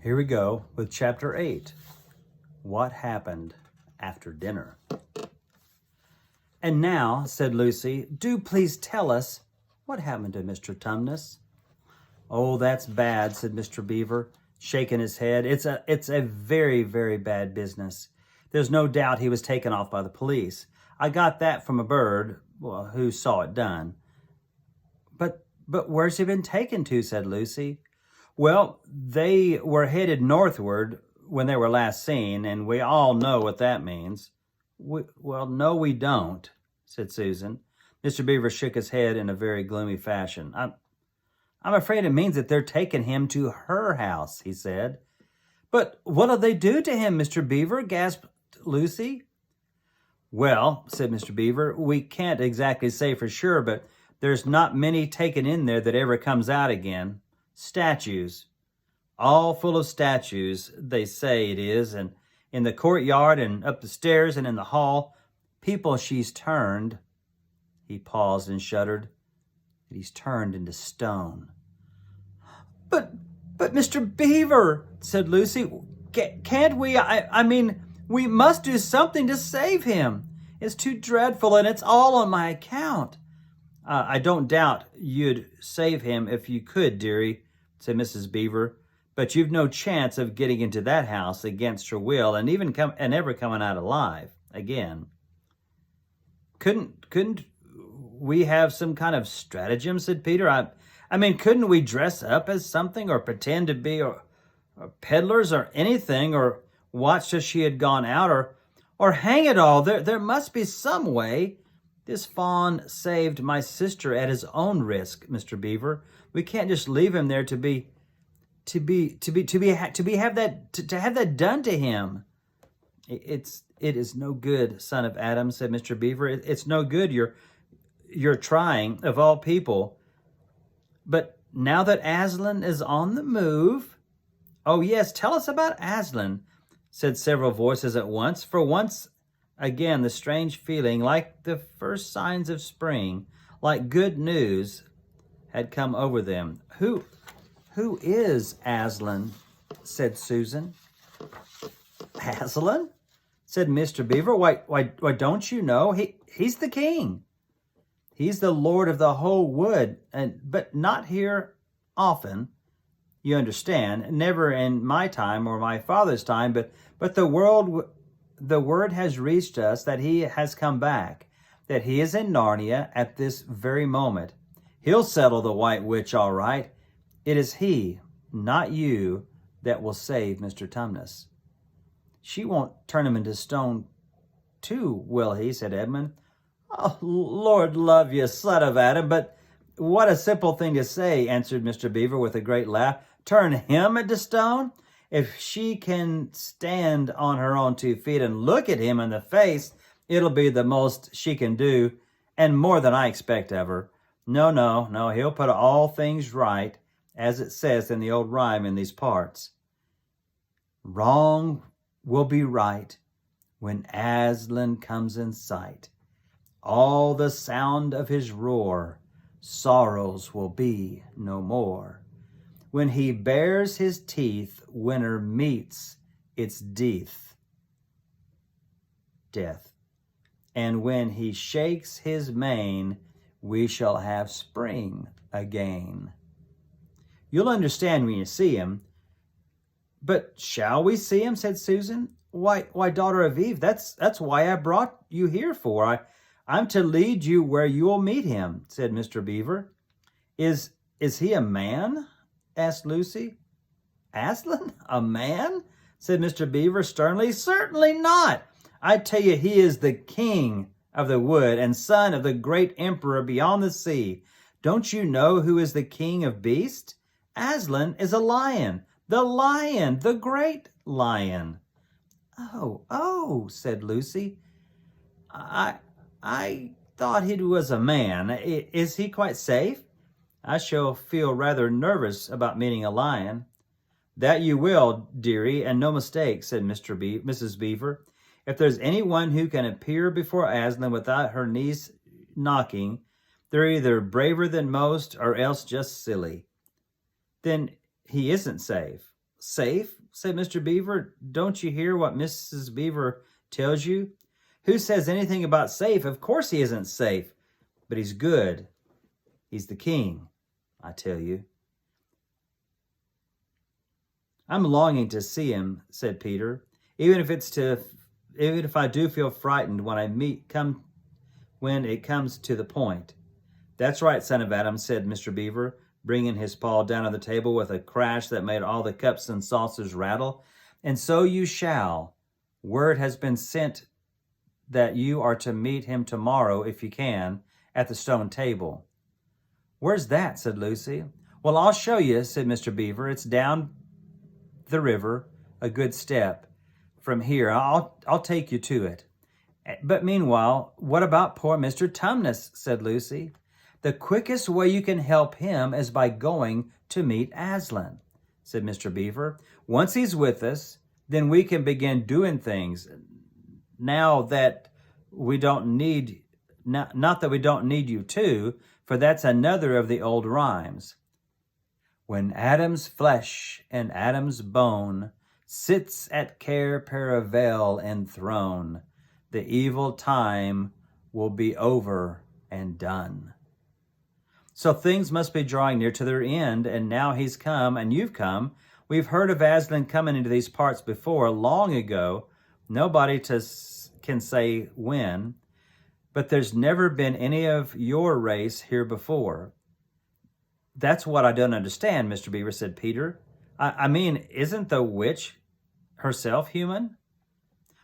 Here we go with Chapter 8, What Happened After Dinner. "And now," said Lucy, "do please tell us what happened to Mr. Tumnus." "Oh, that's bad," said Mr. Beaver, shaking his head. It's a very, very bad business. There's no doubt he was taken off by the police. I got that from a bird, who saw it done." But where's he been taken to?" said Lucy. "Well, they were headed northward when they were last seen, and we all know what that means." Well, no, we don't," said Susan. Mr. Beaver shook his head in a very gloomy fashion. I'm afraid it means that they're taking him to her house," he said. "But what'll they do to him, Mr. Beaver?" gasped Lucy. "Well," said Mr. Beaver, "we can't exactly say for sure, but there's not many taken in there that ever comes out again. Statues. All full of statues, they say it is, and in the courtyard and up the stairs and in the hall, people she's turned." He paused and shuddered. "He's turned into stone." But Mr. Beaver," said Lucy, "can't we, I mean, we must do something to save him. It's too dreadful, and it's all on my account." I don't doubt you'd save him if you could, dearie," said Mrs. Beaver, "but you've no chance of getting into that house against your will and ever coming out alive again." Couldn't we have some kind of stratagem?" said Peter. I mean, couldn't we dress up as something or pretend to be or peddlers or anything, or watch till she had gone out, or hang it all, there must be some way. This fawn saved my sister at his own risk, Mr. Beaver. We can't just leave him there to have that done to him. It is no good, son of Adam," said Mr. Beaver. It's no good. You're trying, of all people. But now that Aslan is on the move—" "Oh, yes, tell us about Aslan," said several voices at once. For once again, the strange feeling, like the first signs of spring, like good news, had come over them. Who is Aslan?" said Susan. "Aslan?" said Mr. Beaver. Why, don't you know? He's the king. He's the lord of the whole wood, but not here often. You understand, never in my time or my father's time, but the word has reached us that he has come back, that he is in Narnia at this very moment. He'll settle the White Witch all right. It is he, not you, that will save Mr. Tumnus." "She won't turn him into stone too, will he?" said Edmund. "Oh, Lord love you, son of Adam, but what a simple thing to say," answered Mr. Beaver with a great laugh. "Turn him into stone? If she can stand on her own 2 feet and look at him in the face, it'll be the most she can do, and more than I expect of her. No, he'll put all things right, as it says in the old rhyme in these parts. Wrong will be right when Aslan comes in sight. All the sound of his roar, sorrows will be no more. When he bares his teeth, winter meets its death. And when he shakes his mane, we shall have spring again." "You'll understand when you see him." "But shall we see him?" said Susan. Why, daughter of Eve, that's why I brought you here for. I'm to lead you where you will meet him," said Mr. Beaver. Is he a man?" asked Lucy. "Aslan? A man?" said Mr. Beaver sternly. "Certainly not. I tell you, he is the king of the wood and son of the great emperor beyond the sea. Don't you know who is the king of beasts? Aslan is a lion, the great lion." Oh, said Lucy. I thought he was a man. Is he quite safe? I shall feel rather nervous about meeting a lion." "That you will, dearie, and no mistake," said Mrs. Beaver. "If there's anyone who can appear before Aslan without her knees knocking, they're either braver than most or else just silly." "Then he isn't safe." Safe, said Mr. Beaver. Don't you hear what Mrs. Beaver tells you? Who says anything about safe? Of course he isn't safe, but he's good. He's the king, I tell you. I'm longing to see him, said Peter, even if I do feel frightened when it comes to the point. That's right, son of Adam, said Mr. Beaver, bringing his paw down on the table with a crash that made all the cups and saucers rattle. And so you shall. Word has been sent that you are to meet him tomorrow, if you can, at the stone table. Where's that? Said Lucy. Well, I'll show you, said Mr. Beaver. It's down the river, a good step. From here, I'll take you to it. But meanwhile, what about poor Mr. Tumnus? Said Lucy. The quickest way you can help him is by going to meet Aslan, said Mr. Beaver. Once he's with us, then we can begin doing things. Now that we don't need, not that we don't need you to, for that's another of the old rhymes. When Adam's flesh and Adam's bone sits at Cair Paravel enthroned, the evil time will be over and done. So things must be drawing near to their end, and now he's come, and you've come. We've heard of Aslan coming into these parts before, long ago. Nobody can say when, but there's never been any of your race here before. That's what I don't understand, Mr. Beaver, said Peter. I mean, isn't the witch herself human?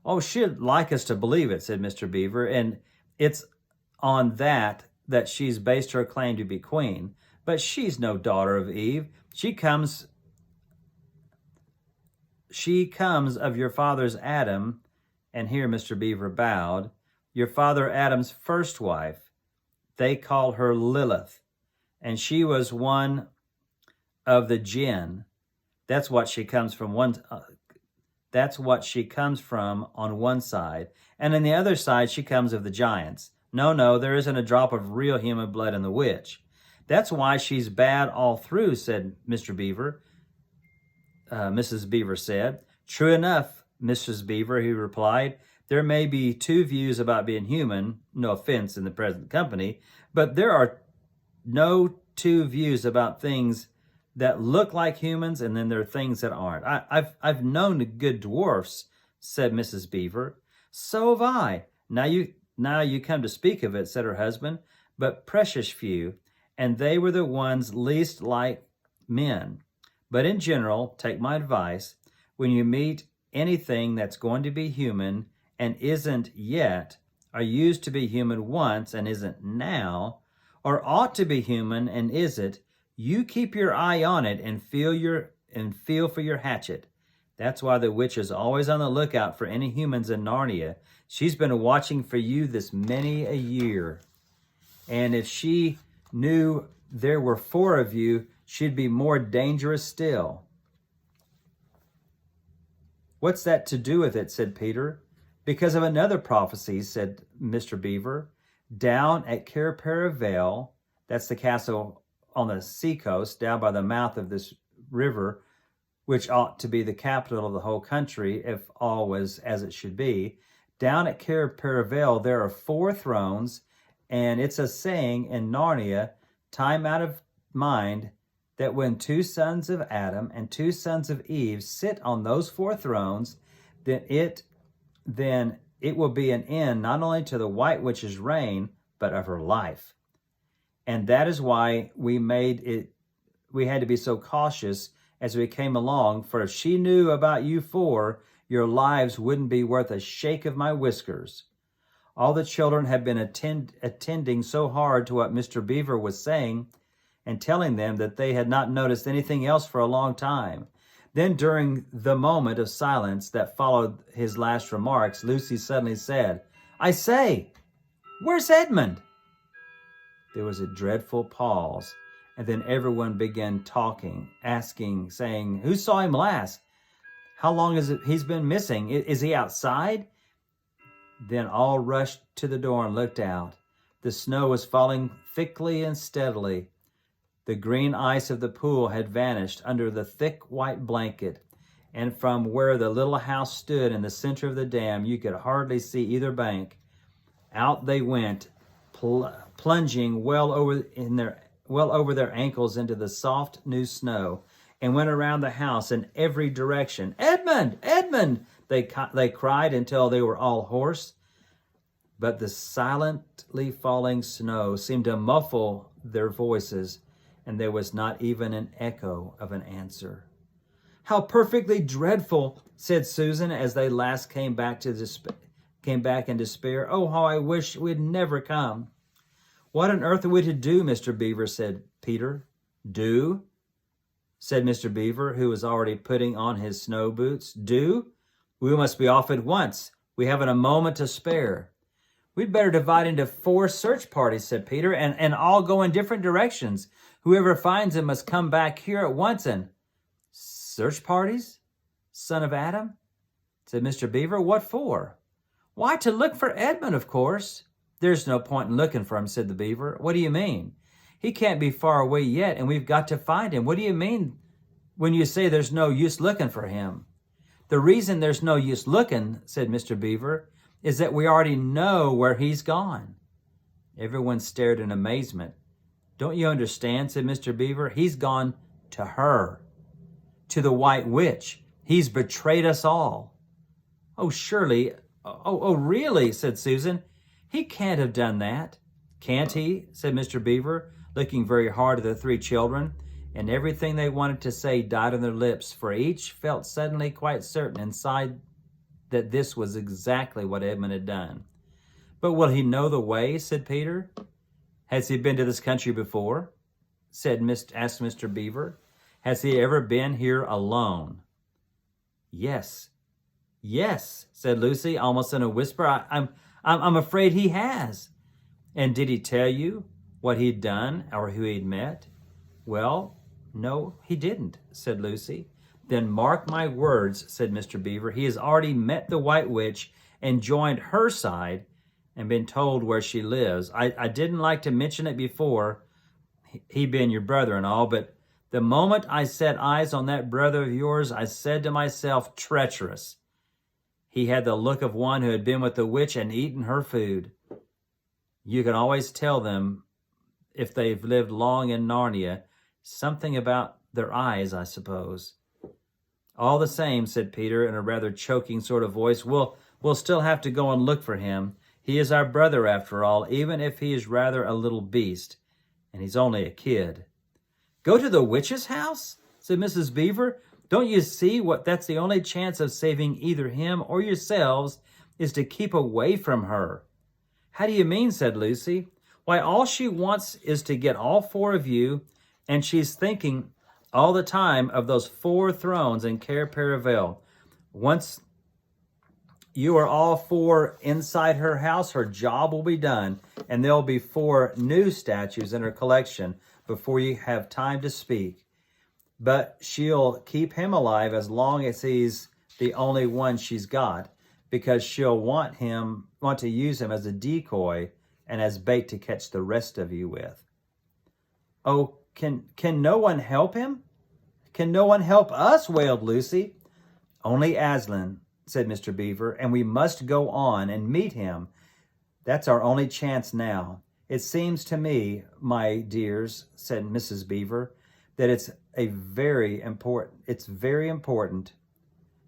Oh, she'd like us to believe it, said Mr. Beaver, and it's on that she's based her claim to be queen. But she's no daughter of Eve. She comes of your father's Adam, and here Mr. Beaver bowed, your father Adam's first wife. They call her Lilith, and she was one of the jinn. That's what she comes from on one side, and on the other side she comes of the giants. No, there isn't a drop of real human blood in the witch. That's why she's bad all through, said Mr. Beaver. Mrs. Beaver said. True enough, Mrs. Beaver, he replied. There may be two views about being human, no offense in the present company, but there are no two views about things that look like humans, and then there are things that aren't. I've known the good dwarfs, said Mrs. Beaver. So have I. Now you come to speak of it, said her husband, but precious few, and they were the ones least like men. But in general, take my advice, when you meet anything that's going to be human and isn't yet, or used to be human once and isn't now, or ought to be human and isn't, you keep your eye on it and feel for your hatchet. That's why the witch is always on the lookout for any humans in Narnia. She's been watching for you this many a year. And if she knew there were 4 of you, she'd be more dangerous still. What's that to do with it, said Peter. Because of another prophecy, said Mr. Beaver. Down at Cair Paravel, that's the castle on the seacoast, down by the mouth of this river, which ought to be the capital of the whole country if all was as it should be. Down at Cair Paravel, there are 4 thrones, and it's a saying in Narnia, time out of mind, that when 2 sons of Adam and 2 sons of Eve sit on those 4 thrones, then it will be an end not only to the White Witch's reign, but of her life. And that is why we had to be so cautious as we came along, for if she knew about you 4, your lives wouldn't be worth a shake of my whiskers. All the children had been attending so hard to what Mr. Beaver was saying and telling them that they had not noticed anything else for a long time. Then during the moment of silence that followed his last remarks, Lucy suddenly said, I say, where's Edmund? There was a dreadful pause, and then everyone began talking, asking, saying, who saw him last? How long has he's been missing? Is he outside? Then all rushed to the door and looked out. The snow was falling thickly and steadily. The green ice of the pool had vanished under the thick white blanket, and from where the little house stood in the center of the dam, you could hardly see either bank. Out they went, plunging well over their ankles into the soft new snow, and went around the house in every direction. "Edmund! Edmund!" they cried until they were all hoarse. But the silently falling snow seemed to muffle their voices, and there was not even an echo of an answer. "How perfectly dreadful," said Susan as they last came back in despair. "Oh, how I wish we'd never come." "What on earth are we to do, Mr. Beaver?" said Peter. "Do?" said Mr. Beaver, who was already putting on his snow boots. "Do? We must be off at once. We haven't a moment to spare." "We'd better divide into 4 search parties," said Peter, and all go in different directions. Whoever finds him must come back here at once and... "Search parties, son of Adam?" said Mr. Beaver. "What for?" "Why, to look for Edmund, of course." "There's no point in looking for him," said the Beaver. "What do you mean? He can't be far away yet, and we've got to find him. What do you mean when you say there's no use looking for him?" "The reason there's no use looking," said Mr. Beaver, "is that we already know where he's gone." Everyone stared in amazement. "Don't you understand?" said Mr. Beaver. "He's gone to her, to the White Witch. He's betrayed us all." "Oh, surely, oh, really," said Susan. "He can't have done that." "Can't he?" said Mr. Beaver, looking very hard at the 3 children, and everything they wanted to say died on their lips, for each felt suddenly quite certain inside that this was exactly what Edmund had done. "But will he know the way?" said Peter. "Has he been to this country before?" asked Mr. Beaver. "Has he ever been here alone?" Yes, said Lucy, almost in a whisper. I'm afraid he has." "And did he tell you what he'd done or who he'd met?" "Well, no, he didn't," said Lucy. "Then mark my words," said Mr. Beaver. "He has already met the White Witch and joined her side and been told where she lives. I didn't like to mention it before, he being your brother and all, but the moment I set eyes on that brother of yours, I said to myself, treacherous. He had the look of one who had been with the witch and eaten her food. You can always tell them if they've lived long in Narnia. Something about their eyes, I suppose." "All the same," said Peter in a rather choking sort of voice, we'll still have to go and look for him. He is our brother after all, even if he is rather a little beast, and he's only a kid." "Go to the witch's house?" said Mrs. Beaver. "Don't you see that's the only chance of saving either him or yourselves is to keep away from her?" "How do you mean?" said Lucy. "Why, all she wants is to get all 4 of you, and she's thinking all the time of those 4 thrones in Cair Paravel. Once you are all 4 inside her house, her job will be done, and there'll be 4 new statues in her collection before you have time to speak. But she'll keep him alive as long as he's the only one she's got, because she'll want to use him as a decoy and as bait to catch the rest of you with." "Oh, can no one help him? Can no one help us?" wailed Lucy. "Only Aslan," said Mr. Beaver, "and we must go on and meet him. That's our only chance now. It seems to me, my dears," said Mrs. Beaver, "that it's very important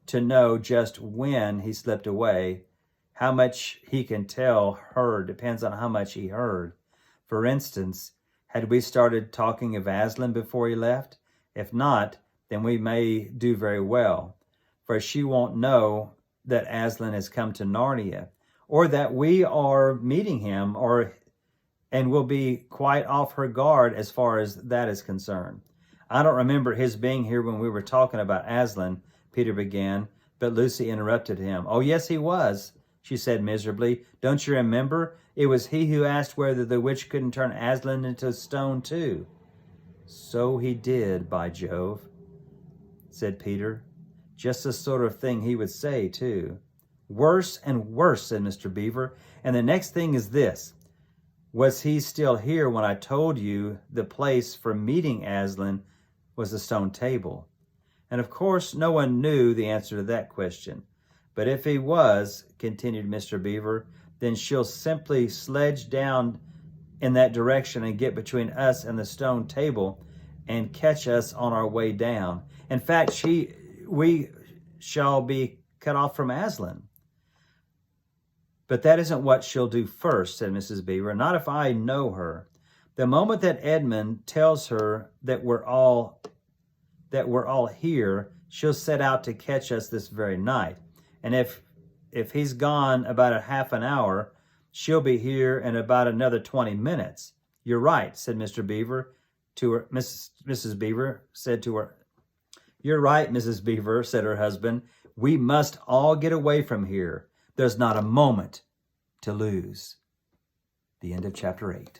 to know just when he slipped away. How much he can tell her depends on how much he heard. For instance, had we started talking of Aslan before he left? If not, then we may do very well, for she won't know that Aslan has come to Narnia, or that we are meeting him, and will be quite off her guard as far as that is concerned." "I don't remember his being here when we were talking about Aslan," Peter began, but Lucy interrupted him. "Oh, yes, he was," she said miserably. "Don't you remember? It was he who asked whether the witch couldn't turn Aslan into stone too." "So he did, by Jove," said Peter. "Just the sort of thing he would say, too." "Worse and worse," said Mr. Beaver. "And the next thing is this. Was he still here when I told you the place for meeting Aslan was the stone table? And of course, no one knew the answer to that question. But if he was, continued Mr. Beaver, then she'll simply sledge down in that direction and get between us and the stone table and catch us on our way down. In fact, we shall be cut off from Aslan. But that isn't what she'll do first, said Mrs. Beaver. Not if I know her. The moment that Edmund tells her that we're all here, she'll set out to catch us this very night. And if he's gone about a half an hour, she'll be here in about another 20 minutes. You're right, said Mr. Beaver to her. Mrs. Beaver said to her. You're right, Mrs. Beaver, said her husband. We must all get away from here. There's not a moment to lose. The end of chapter 8.